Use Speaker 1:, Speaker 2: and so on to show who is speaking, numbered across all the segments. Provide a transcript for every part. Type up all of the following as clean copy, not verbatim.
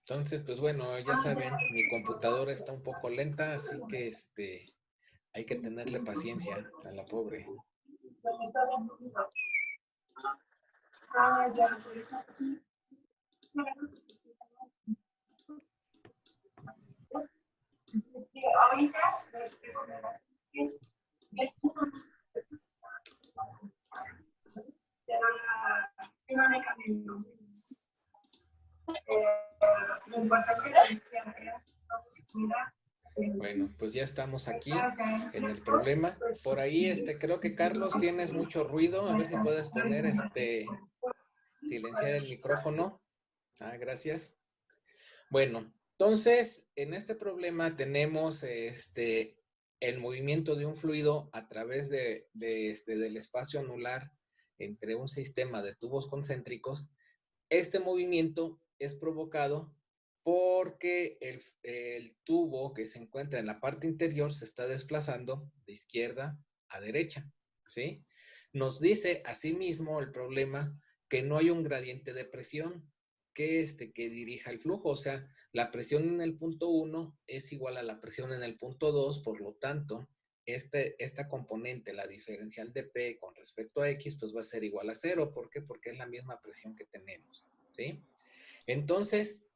Speaker 1: Entonces, pues bueno, ya saben, mi computadora está un poco lenta, así que hay que tenerle paciencia a la pobre. Bueno, pues ya estamos aquí en el problema. Por ahí, creo que Carlos tienes mucho ruido. A ver si puedes poner silenciar el micrófono. Ah, gracias. Bueno, entonces, en este problema tenemos el movimiento de un fluido a través del espacio anular entre un sistema de tubos concéntricos. Este movimiento es provocado porque el tubo que se encuentra en la parte interior se está desplazando de izquierda a derecha, ¿sí? Nos dice asimismo el problema que no hay un gradiente de presión que dirija el flujo, o sea, la presión en el punto 1 es igual a la presión en el punto 2, por lo tanto, esta componente, la diferencial de P con respecto a X, pues va a ser igual a 0. ¿Por qué? Porque es la misma presión que tenemos, ¿sí? Entonces,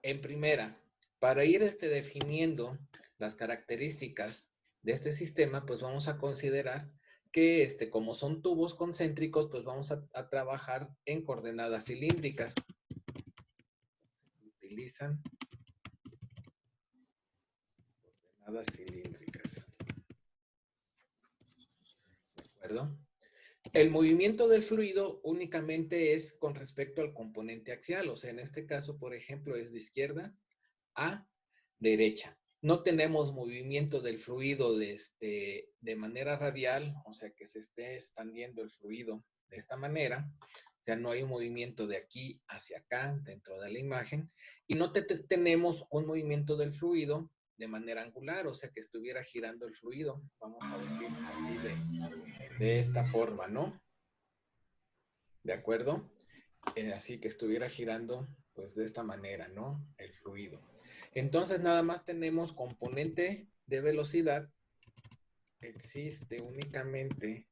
Speaker 1: en primera, para ir definiendo las características de este sistema, pues vamos a considerar que como son tubos concéntricos, pues vamos a trabajar en coordenadas cilíndricas. Utilizan coordenadas cilíndricas. ¿De acuerdo? El movimiento del fluido únicamente es con respecto al componente axial, o sea, en este caso, por ejemplo, es de izquierda a derecha. No tenemos movimiento del fluido de manera radial, o sea, que se esté expandiendo el fluido de esta manera. O sea, no hay un movimiento de aquí hacia acá dentro de la imagen. Y no tenemos un movimiento del fluido de manera angular, o sea, que estuviera girando el fluido, vamos a decir así de esta forma, ¿no? ¿De acuerdo? Así que estuviera girando, pues de esta manera, ¿no? El fluido. Entonces nada más tenemos componente de velocidad. Existe únicamente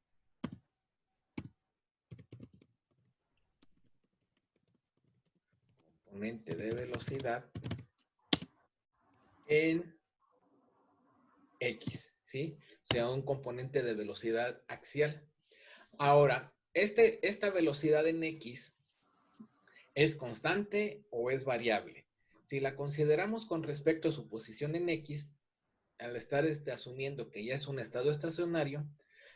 Speaker 1: componente de velocidad en X, ¿sí? O sea, un componente de velocidad axial. Ahora, esta velocidad en X ¿es constante o es variable? Si la consideramos con respecto a su posición en X, al estar asumiendo que ya es un estado estacionario,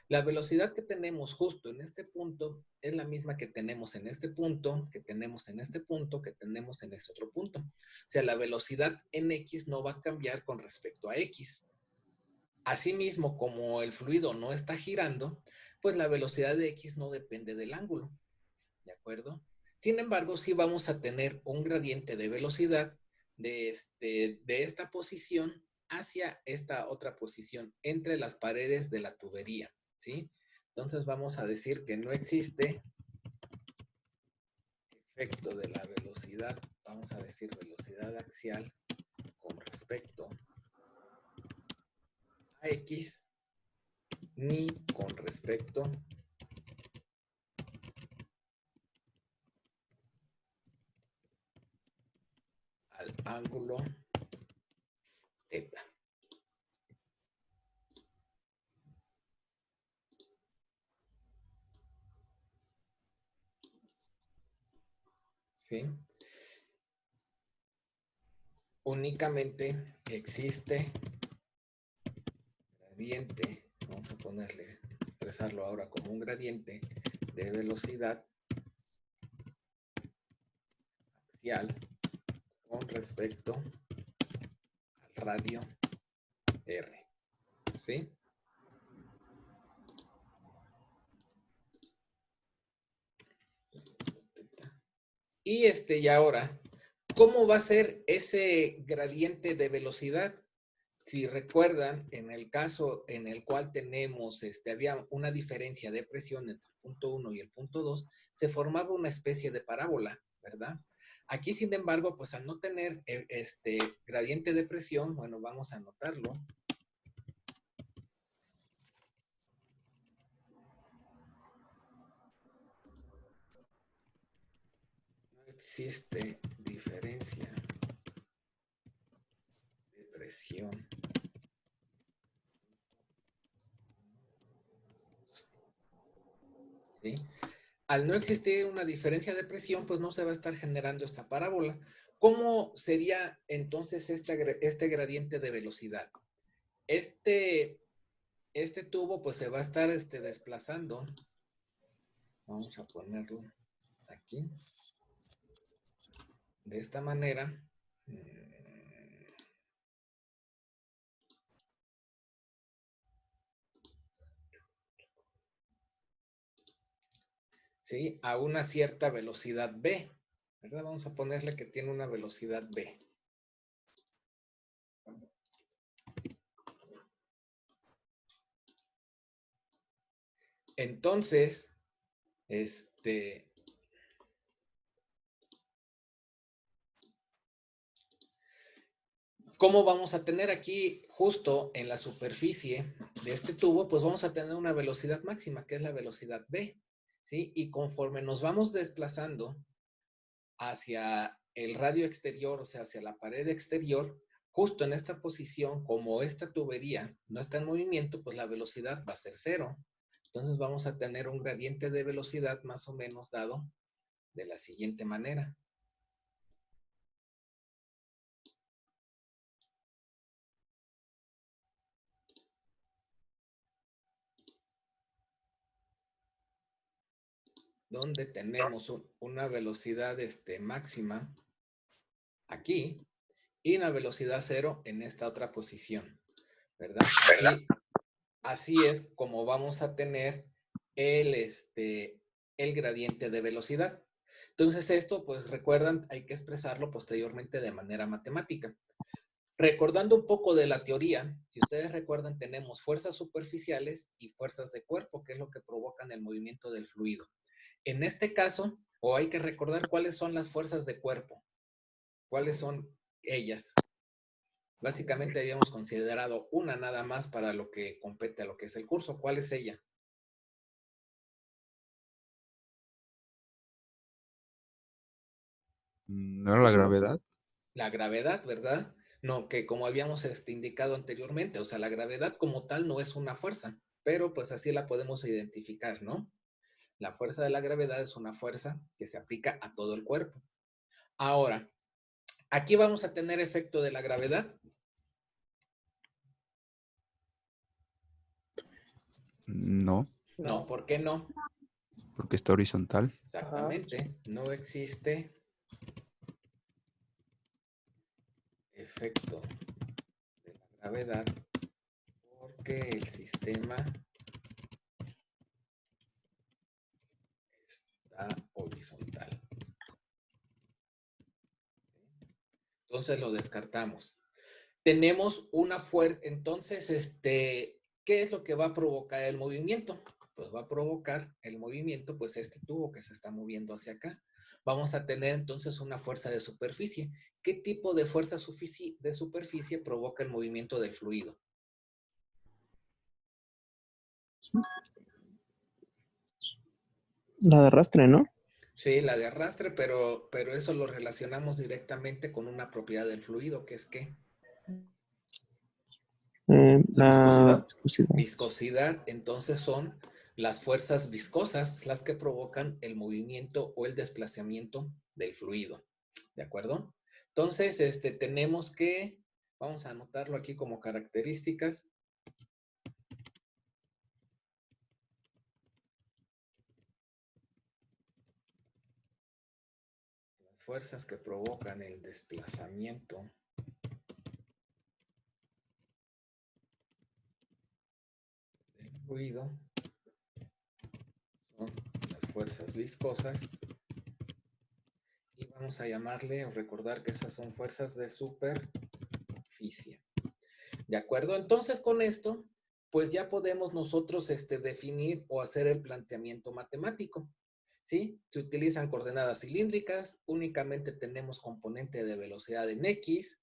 Speaker 1: la velocidad que tenemos justo en este punto es la misma que tenemos en este punto, que tenemos en este punto, que tenemos en este otro punto. O sea, la velocidad en X no va a cambiar con respecto a X. Asimismo, como el fluido no está girando, pues la velocidad de X no depende del ángulo. ¿De acuerdo? Sin embargo, sí vamos a tener un gradiente de velocidad de esta posición hacia esta otra posición entre las paredes de la tubería, ¿sí? Entonces vamos a decir que no existe efecto de la velocidad, vamos a decir velocidad axial con respecto a X, ni con respecto al ángulo θ. ¿Sí? Únicamente existe gradiente, vamos a expresarlo ahora como un gradiente de velocidad axial con respecto al radio R, ¿sí? Y ahora, ¿cómo va a ser ese gradiente de velocidad? Si recuerdan, en el caso en el cual tenemos, había una diferencia de presión entre el punto 1 y el punto 2, se formaba una especie de parábola, ¿verdad? Aquí, sin embargo, pues al no tener este gradiente de presión, bueno, vamos a anotarlo. No existe diferencia de presión. ¿Sí? Al no existir una diferencia de presión, pues no se va a estar generando esta parábola. ¿Cómo sería entonces este gradiente de velocidad? Este tubo pues se va a estar desplazando. Vamos a ponerlo aquí. De esta manera. ¿Sí? A una cierta velocidad B. ¿Verdad? Vamos a ponerle que tiene una velocidad B. Entonces, ¿cómo vamos a tener aquí justo en la superficie de este tubo? Pues vamos a tener una velocidad máxima, que es la velocidad B, ¿sí? Y conforme nos vamos desplazando hacia el radio exterior, o sea, hacia la pared exterior, justo en esta posición, como esta tubería no está en movimiento, pues la velocidad va a ser cero. Entonces vamos a tener un gradiente de velocidad más o menos dado de la siguiente manera. Donde tenemos una velocidad máxima aquí y una velocidad cero en esta otra posición, ¿verdad? Así es como vamos a tener el gradiente de velocidad. Entonces esto, pues recuerdan, hay que expresarlo posteriormente de manera matemática. Recordando un poco de la teoría, si ustedes recuerdan, tenemos fuerzas superficiales y fuerzas de cuerpo, que es lo que provocan el movimiento del fluido. En este caso, o hay que recordar cuáles son las fuerzas de cuerpo, cuáles son ellas. Básicamente habíamos considerado una nada más para lo que compete a lo que es el curso. ¿Cuál es ella?
Speaker 2: ¿No era la gravedad?
Speaker 1: La gravedad, ¿verdad? No, que como habíamos indicado anteriormente, o sea, la gravedad como tal no es una fuerza, pero pues así la podemos identificar, ¿no? La fuerza de la gravedad es una fuerza que se aplica a todo el cuerpo. Ahora, aquí vamos a tener efecto de la gravedad.
Speaker 2: No,
Speaker 1: No, ¿por qué no?
Speaker 2: porque está horizontal.
Speaker 1: Exactamente, no existe efecto de la gravedad porque el sistema está horizontal. Entonces lo descartamos. Tenemos una fuerza, entonces, ¿qué es lo que va a provocar el movimiento? Pues va a provocar el movimiento, pues este tubo que se está moviendo hacia acá. Vamos a tener entonces una fuerza de superficie. ¿Qué tipo de fuerza de superficie provoca el movimiento del fluido?
Speaker 3: La de arrastre, ¿no?
Speaker 1: Sí, la de arrastre, pero eso lo relacionamos directamente con una propiedad del fluido, que es ¿qué?
Speaker 3: La viscosidad.
Speaker 1: Viscosidad, entonces son las fuerzas viscosas las que provocan el movimiento o el desplazamiento del fluido. ¿De acuerdo? Entonces, tenemos que, vamos a anotarlo aquí como características. Las fuerzas que provocan el desplazamiento del fluido son las fuerzas viscosas y Vamos a llamarle o recordar que esas son fuerzas de superficie. ¿De acuerdo? Entonces, con esto, pues ya podemos nosotros definir o hacer el planteamiento matemático. ¿Sí? Se utilizan coordenadas cilíndricas, únicamente tenemos componente de velocidad en X,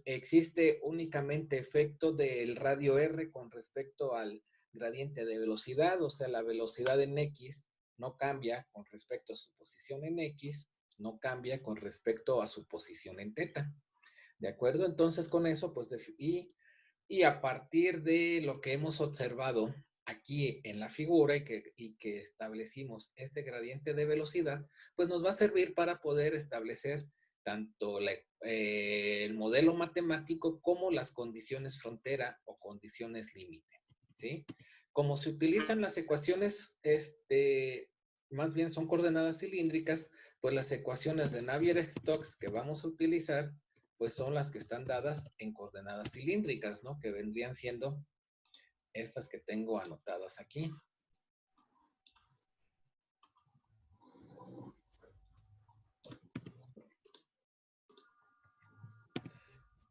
Speaker 1: existe únicamente efecto del radio R con respecto al gradiente de velocidad, o sea, la velocidad en X no cambia con respecto a su posición en X, no cambia con respecto a su posición en teta. ¿De acuerdo? Entonces, con eso, pues, y a partir de lo que hemos observado aquí en la figura y que establecimos este gradiente de velocidad, pues nos va a servir para poder establecer tanto el modelo matemático como las condiciones frontera o condiciones límite, ¿sí? Como se utilizan las ecuaciones, más bien son coordenadas cilíndricas, pues las ecuaciones de Navier-Stokes que vamos a utilizar pues son las que están dadas en coordenadas cilíndricas, ¿no? Que vendrían siendo estas que tengo anotadas aquí.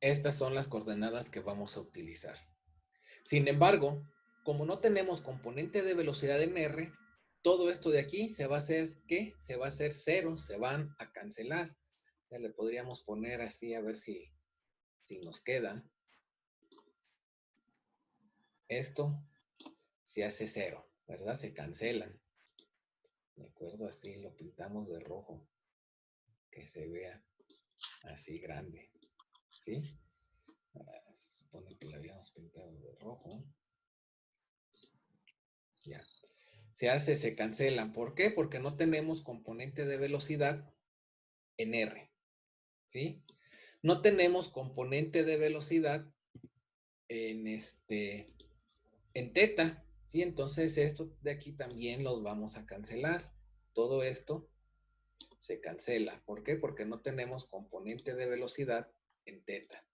Speaker 1: Estas son las coordenadas que vamos a utilizar. Sin embargo, como no tenemos componente de velocidad en R, todo esto de aquí se va a hacer, ¿qué? Se va a hacer cero, se van a cancelar. Ya le podríamos poner así a ver si nos queda. Esto se hace cero, ¿verdad? Se cancelan. ¿De acuerdo? Así lo pintamos de rojo. Que se vea así grande. ¿Sí? Se supone que lo habíamos pintado de rojo. Ya. Se cancelan. ¿Por qué? Porque no tenemos componente de velocidad en R. ¿Sí? No tenemos componente de velocidad en en teta. ¿Sí? Entonces esto de aquí también los vamos a cancelar. Todo esto se cancela. ¿Por qué? Porque no tenemos componente de velocidad en teta.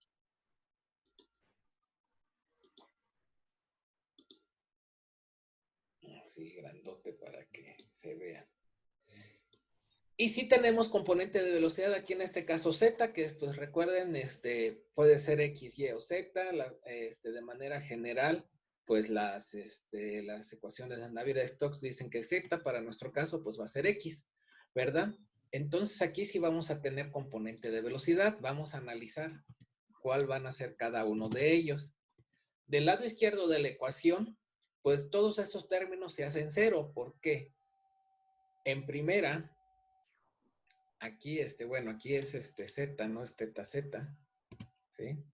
Speaker 1: Así grandote para que se vea. Y sí tenemos componente de velocidad aquí en este caso z, que es, pues recuerden, puede ser x, y o z, de manera general, pues las ecuaciones de Navier-Stokes dicen que z, para nuestro caso, pues va a ser x, ¿verdad? Entonces aquí sí vamos a tener componente de velocidad, vamos a analizar cuál van a ser cada uno de ellos. Del lado izquierdo de la ecuación, pues todos estos términos se hacen cero. ¿Por qué? En primera, aquí, bueno, aquí es z, no es teta z, ¿sí?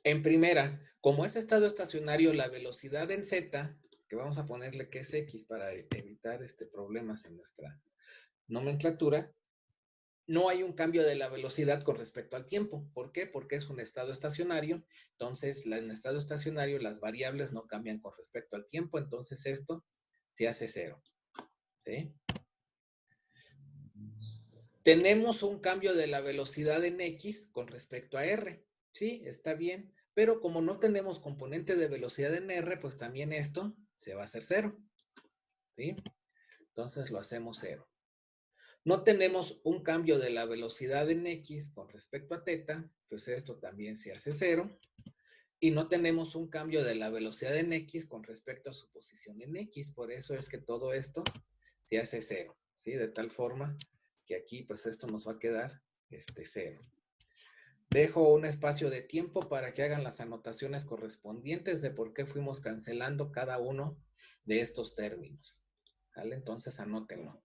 Speaker 1: En primera, como es estado estacionario, la velocidad en z, que vamos a ponerle que es x para evitar problemas en nuestra nomenclatura, no hay un cambio de la velocidad con respecto al tiempo. ¿Por qué? Porque es un estado estacionario. Entonces, en estado estacionario las variables no cambian con respecto al tiempo. Entonces, esto se hace cero. ¿Sí? Tenemos un cambio de la velocidad en X con respecto a R. Sí, está bien. Pero como no tenemos componente de velocidad en R, pues también esto se va a hacer cero. ¿Sí? Entonces lo hacemos cero. No tenemos un cambio de la velocidad en X con respecto a teta, pues esto también se hace cero. Y no tenemos un cambio de la velocidad en X con respecto a su posición en X. Por eso es que todo esto se hace cero. ¿Sí? De tal forma que aquí, pues esto nos va a quedar cero. Dejo un espacio de tiempo para que hagan las anotaciones correspondientes de por qué fuimos cancelando cada uno de estos términos. ¿Vale? Entonces anótenlo.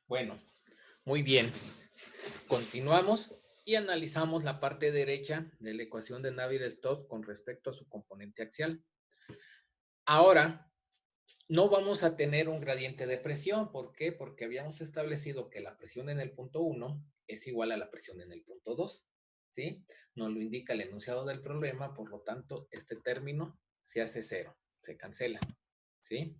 Speaker 1: Bueno, muy bien. Continuamos y analizamos la parte derecha de la ecuación de Navier-Stokes con respecto a su componente axial. Ahora, no vamos a tener un gradiente de presión. ¿Por qué? Porque habíamos establecido que la presión en el punto 1 es igual a la presión en el punto 2. ¿Sí? Nos lo indica el enunciado del problema, por lo tanto, este término se hace cero, se cancela. ¿Sí?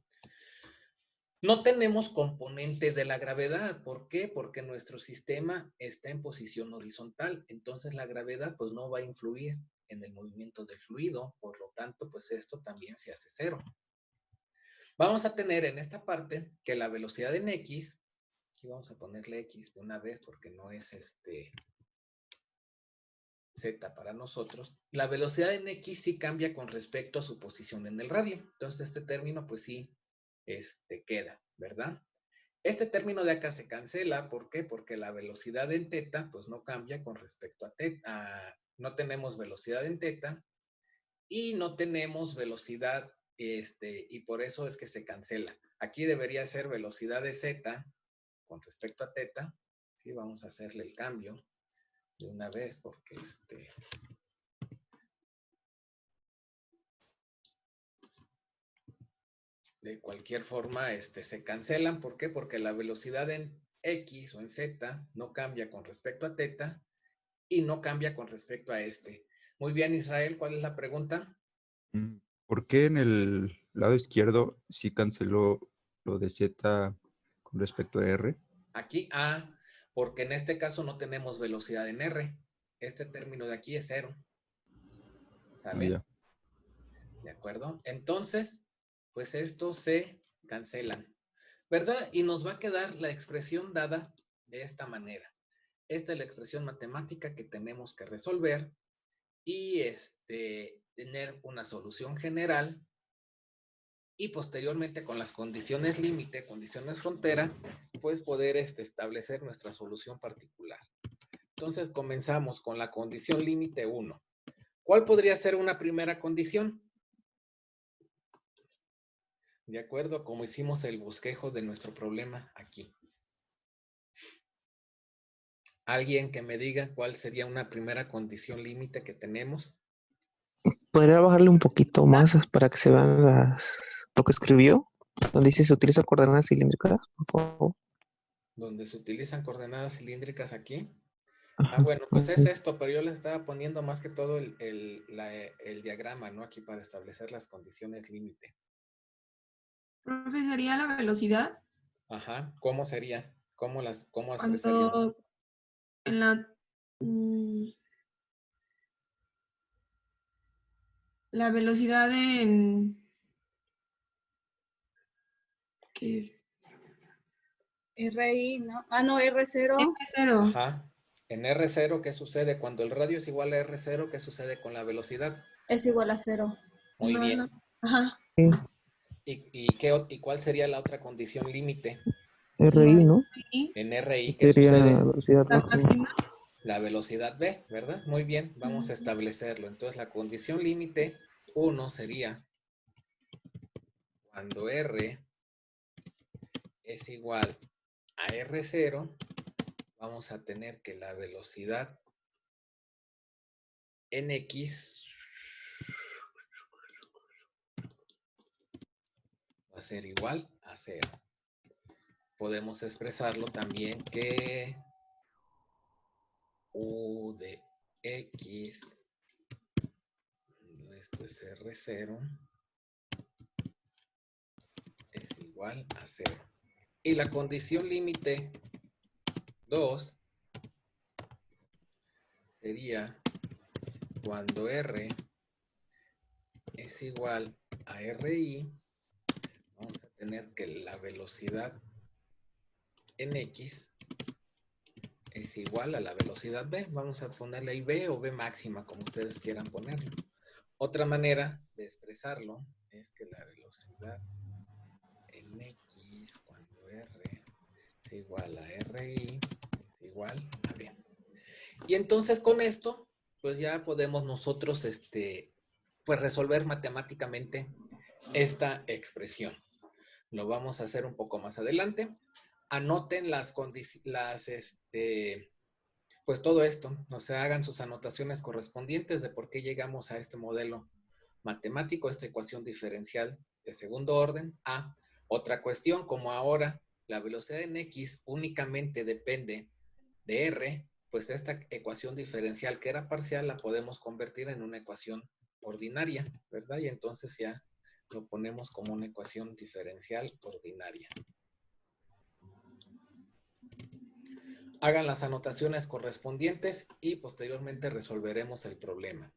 Speaker 1: No tenemos componente de la gravedad. ¿Por qué? Porque nuestro sistema está en posición horizontal. Entonces la gravedad pues no va a influir en el movimiento del fluido. Por lo tanto, pues esto también se hace cero. Vamos a tener en esta parte que la velocidad en X, aquí vamos a ponerle X de una vez porque no es Z para nosotros. La velocidad en X sí cambia con respecto a su posición en el radio. Entonces este término pues sí queda, ¿verdad? Este término de acá se cancela. ¿Por qué? Porque la velocidad en teta pues no cambia con respecto a teta. No tenemos velocidad en teta y no tenemos velocidad y por eso es que se cancela. Aquí debería ser velocidad de z con respecto a teta. ¿Sí? Vamos a hacerle el cambio de una vez porque de cualquier forma se cancelan. ¿Por qué? Porque la velocidad en X o en Z no cambia con respecto a teta y no cambia con respecto a Muy bien, Israel, ¿cuál es la pregunta?
Speaker 2: ¿Por qué en el lado izquierdo sí canceló lo de Z con respecto a R?
Speaker 1: Aquí porque en este caso no tenemos velocidad en R. Este término de aquí es cero. ¿Sale?
Speaker 2: Ya.
Speaker 1: ¿De acuerdo? Entonces, pues estos se cancelan, ¿verdad? Y nos va a quedar la expresión dada de esta manera. Esta es la expresión matemática que tenemos que resolver y tener una solución general y posteriormente con las condiciones límite, condiciones frontera, pues poder establecer nuestra solución particular. Entonces comenzamos con la condición límite 1. ¿Cuál podría ser una primera condición? De acuerdo, como hicimos el bosquejo de nuestro problema aquí. ¿Alguien que me diga cuál sería una primera condición límite que tenemos?
Speaker 3: ¿Podría bajarle un poquito más para que se vean lo que escribió? Donde dice se utiliza coordenadas cilíndricas, por favor.
Speaker 1: Donde se utilizan coordenadas cilíndricas aquí.
Speaker 3: Ajá.
Speaker 1: Bueno, pues es esto, pero yo le estaba poniendo más que todo el diagrama, ¿no? Aquí para establecer las condiciones límite.
Speaker 4: Profe, ¿sería la velocidad?
Speaker 1: Ajá, ¿cómo sería? ¿Cómo expresaríamos?
Speaker 4: Cuando en la velocidad ¿qué es?
Speaker 5: RI, ¿no? Ah, no, R0.
Speaker 4: R0.
Speaker 1: Ajá. En R0, ¿qué sucede? Cuando el radio es igual a R0, ¿qué sucede con la velocidad?
Speaker 5: Es igual a 0.
Speaker 1: Muy
Speaker 4: No,
Speaker 1: bien.
Speaker 4: no. Ajá.
Speaker 1: ¿Y cuál sería la otra condición límite?
Speaker 3: RI, ¿no?
Speaker 1: En RI, ¿qué
Speaker 3: Sería
Speaker 1: sucede?
Speaker 3: velocidad
Speaker 4: La
Speaker 3: máxima.
Speaker 4: máxima.
Speaker 1: La velocidad V, ¿verdad? Muy bien, vamos a establecerlo. Entonces, la condición límite 1 sería cuando R es igual a R0, vamos a tener que la velocidad en X va a ser igual a 0. Podemos expresarlo también que U de X, esto es R0, es igual a 0. Y la condición límite 2 sería cuando R es igual a RI, vamos a tener que la velocidad en X es igual a la velocidad V. Vamos a ponerle ahí V o V máxima, como ustedes quieran ponerlo. Otra manera de expresarlo es que la velocidad en X cuando R es igual a RI es igual a V. Y entonces con esto, pues ya podemos nosotros pues resolver matemáticamente esta expresión. Lo vamos a hacer un poco más adelante, anoten pues todo esto, o sea, hagan sus anotaciones correspondientes de por qué llegamos a este modelo matemático, esta ecuación diferencial de segundo orden. Otra cuestión, como ahora la velocidad en X únicamente depende de R, pues esta ecuación diferencial que era parcial la podemos convertir en una ecuación ordinaria, ¿verdad? Y entonces ya lo ponemos como una ecuación diferencial ordinaria. Hagan las anotaciones correspondientes y posteriormente resolveremos el problema.